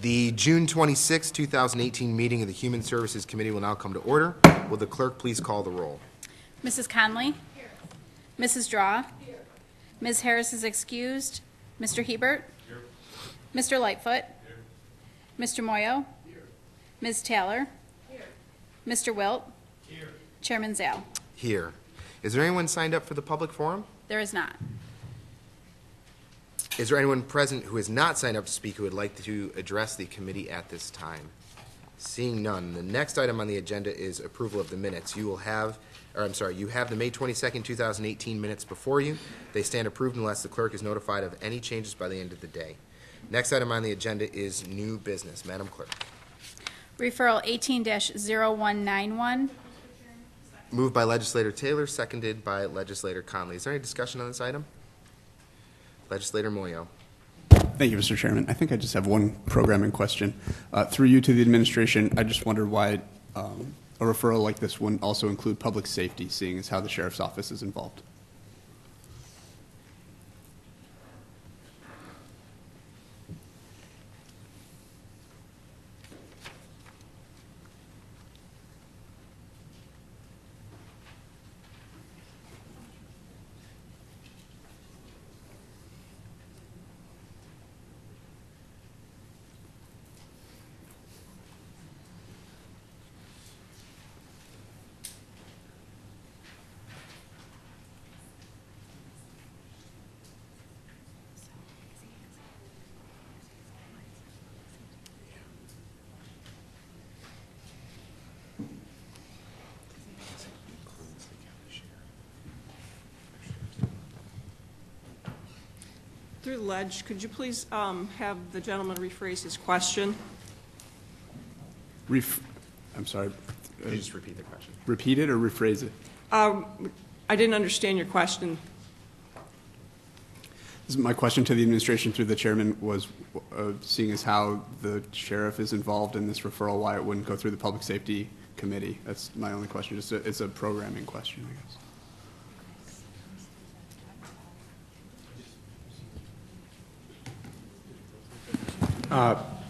The June 26, 2018 meeting of the Human Services Committee will now come to order. Will the clerk please call the roll? Mrs. Conley? Here. Mrs. Draw? Here. Ms. Harris is excused. Mr. Hebert? Here. Mr. Lightfoot? Here. Mr. Moyo? Here. Ms. Taylor? Here. Mr. Wilt? Here. Chairman Zale? Here. Is there anyone signed up for the public forum? There is not. Is there anyone present who has not signed up to speak who would like to address the committee at this time? Seeing none, the next item on the agenda is approval of the minutes. You have the May 22nd, 2018 minutes before you. They stand approved unless the clerk is notified of any changes by the end of the day. Next item on the agenda is new business. Madam Clerk. Referral 18-0191. Moved by Legislator Taylor, seconded by Legislator Conley. Is there any discussion on this item? Legislator Moyo. Thank you, Mr. Chairman. I think I just have one programming question. Through you to the administration, I just wondered why a referral like this wouldn't also include public safety, seeing as how the Sheriff's Office is involved. Through the ledge, could you please have the gentleman rephrase his question? I'm sorry. Could you just repeat the question? Repeat it or rephrase it? I didn't understand your question. My question to the administration through the chairman was, seeing as how the sheriff is involved in this referral, why it wouldn't go through the public safety committee. That's my only question. It's a programming question, I guess.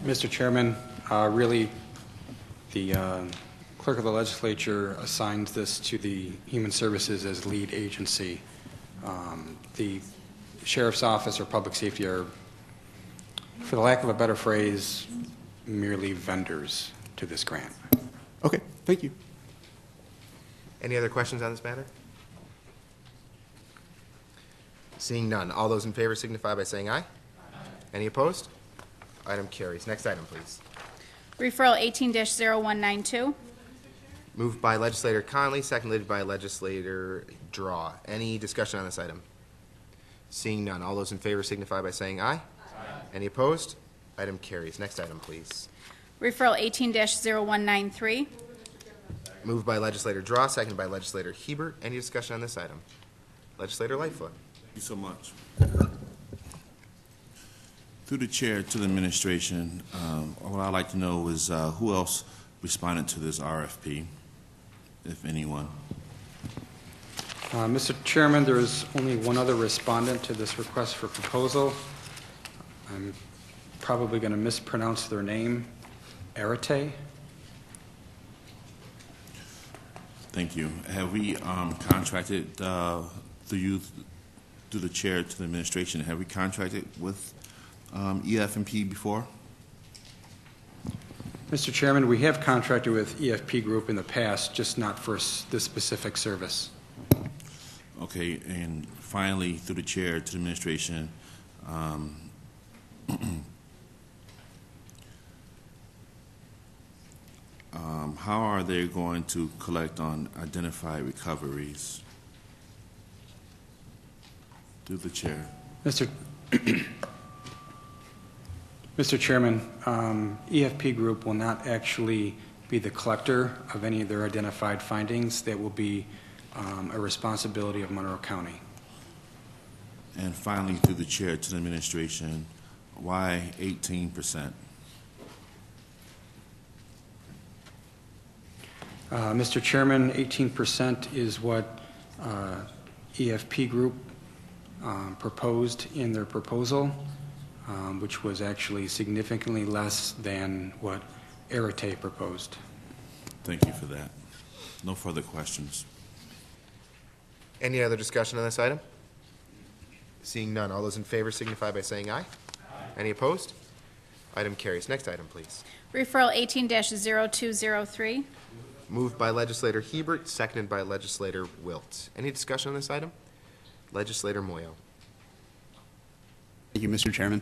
Mr. Chairman, really the clerk of the legislature assigns this to the Human Services as lead agency. The Sheriff's Office or Public Safety are, for the lack of a better phrase, merely vendors to this grant. Okay, thank you. Any other questions on this matter? Seeing none, all those in favor signify by saying aye. Aye. Any opposed? Item carries. Next item, please. Referral 18-0192. Moved by Legislator Conley, seconded by Legislator Draw. Any discussion on this item? Seeing none, all those in favor signify by saying aye. Aye. Any opposed? Item carries. Next item, please. Referral 18-0193. Moved by Legislator Draw, seconded by Legislator Hebert. Any discussion on this item? Legislator Lightfoot. Thank you so much. Through the chair to the administration, what I'd like to know is who else responded to this RFP, if anyone? Mr. Chairman, there is only one other respondent to this request for proposal. I'm probably going to mispronounce their name, Arate. Thank you. Have we contracted through the chair to the administration? Have we contracted with EF&P before? Mr. Chairman, we have contracted with EFP Group in the past, just not for this specific service. Okay, and finally, through the chair to the administration, how are they going to collect on identified recoveries? Through the chair. Mr. Chairman, EFP Group will not actually be the collector of any of their identified findings. That will be a responsibility of Monroe County. And finally, through the chair to the administration, why 18%? Mr. Chairman, 18% is what EFP Group proposed in their proposal. which was actually significantly less than what Arate proposed. Thank you for that. No further questions. Any other discussion on this item? Seeing none, all those in favor signify by saying aye. Any opposed? Item carries. Next item, please. Referral 18-0203. Moved by Legislator Hebert, seconded by Legislator Wilt. Any discussion on this item? Legislator Moyo. Thank you, Mr. Chairman.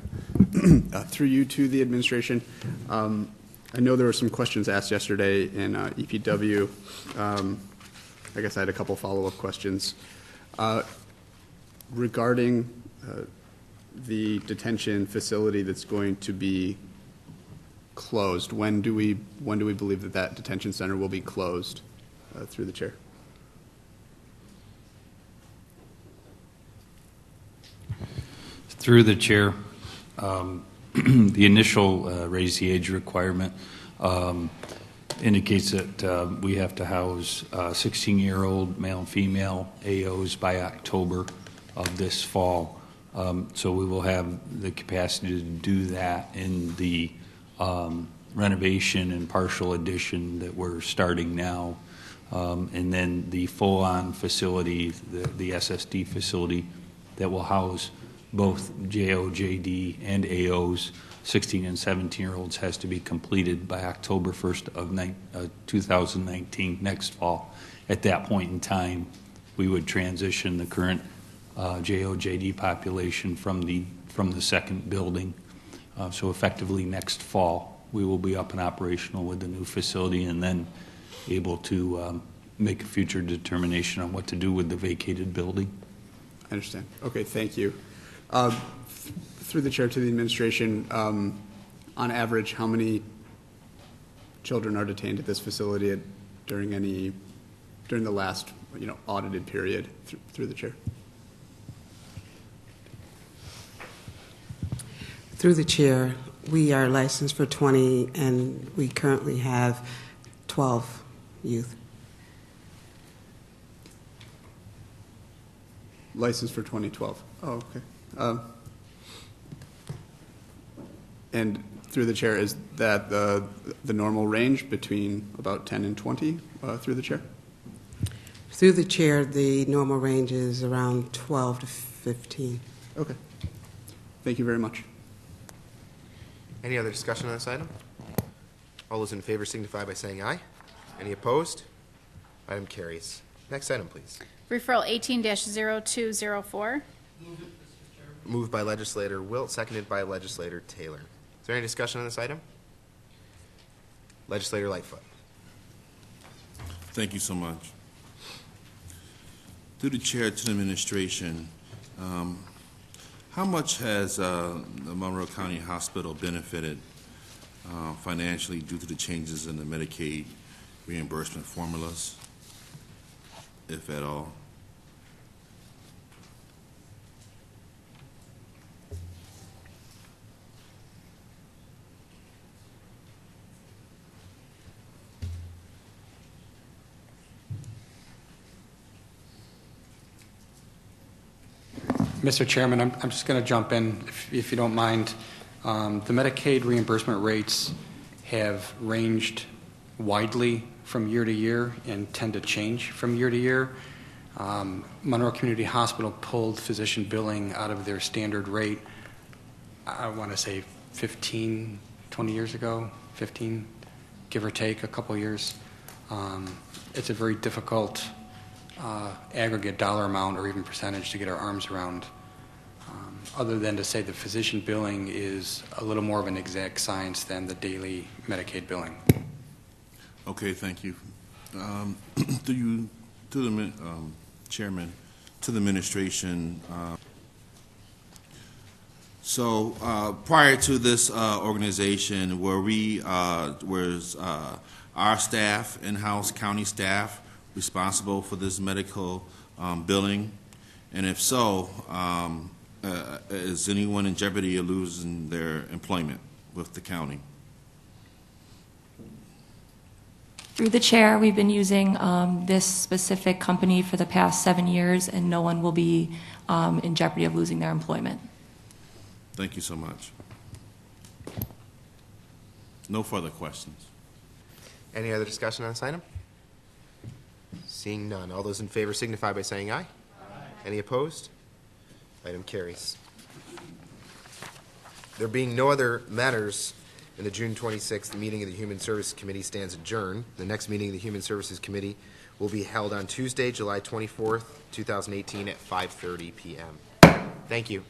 Through you to the administration, I know there were some questions asked yesterday in EPW. I guess I had a couple follow-up questions. Regarding the detention facility that's going to be closed, when do we believe that that detention center will be closed? Through the chair. Through the chair, the initial raise the age requirement indicates that we have to house 16-year-old male and female AOs by October of this fall. So we will have the capacity to do that in the renovation and partial addition that we're starting now. And then the full-on facility, the SSD facility that will house both JO, JD, and AOs, 16 and 17-year-olds, has to be completed by October 1st of 2019, next fall. At that point in time, we would transition the current JO, JD population from the second building. So effectively next fall, we will be up and operational with the new facility, and then able to make a future determination on what to do with the vacated building. I understand. Okay, thank you. Through the chair to the administration, on average, how many children are detained at this facility during the last audited period? Through the chair. Through the chair, we are licensed for 20, and we currently have 12 youth. Licensed for 2012. Oh, okay. And through the chair, is that the normal range between about 10 and 20 through the chair? Through the chair, the normal range is around 12 to 15. Okay. Thank you very much. Any other discussion on this item? All those in favor signify by saying aye. Any opposed? Item carries. Next item, please. Referral 18-0204. Moved by Legislator Wilt, seconded by Legislator Taylor. Is there any discussion on this item? Legislator Lightfoot. Thank you so much. Through the chair to the administration, how much has the Monroe County Hospital benefited financially due to the changes in the Medicaid reimbursement formulas, if at all? Mr. Chairman, I'm just going to jump in, if you don't mind. The Medicaid reimbursement rates have ranged widely from year to year and tend to change from year to year. Monroe Community Hospital pulled physician billing out of their standard rate, I want to say 15, 20 years ago, 15, give or take a couple years. It's a very difficult aggregate dollar amount or even percentage to get our arms around, other than to say the physician billing is a little more of an exact science than the daily Medicaid billing. Okay, thank you. To the chairman, to the administration. So prior to this organization, was our staff, in-house county staff, responsible for this medical billing? And if so, is anyone in jeopardy of losing their employment with the county? Through the chair, we've been using this specific company for the past 7 years, and no one will be in jeopardy of losing their employment. Thank you so much. No further questions. Any other discussion on this item? Seeing none. All those in favor signify by saying aye. Aye. Any opposed? Item carries. There being no other matters in the June 26th meeting of the Human Services Committee stands adjourned. The next meeting of the Human Services Committee will be held on Tuesday, July 24th, 2018 at 5:30 p.m. Thank you.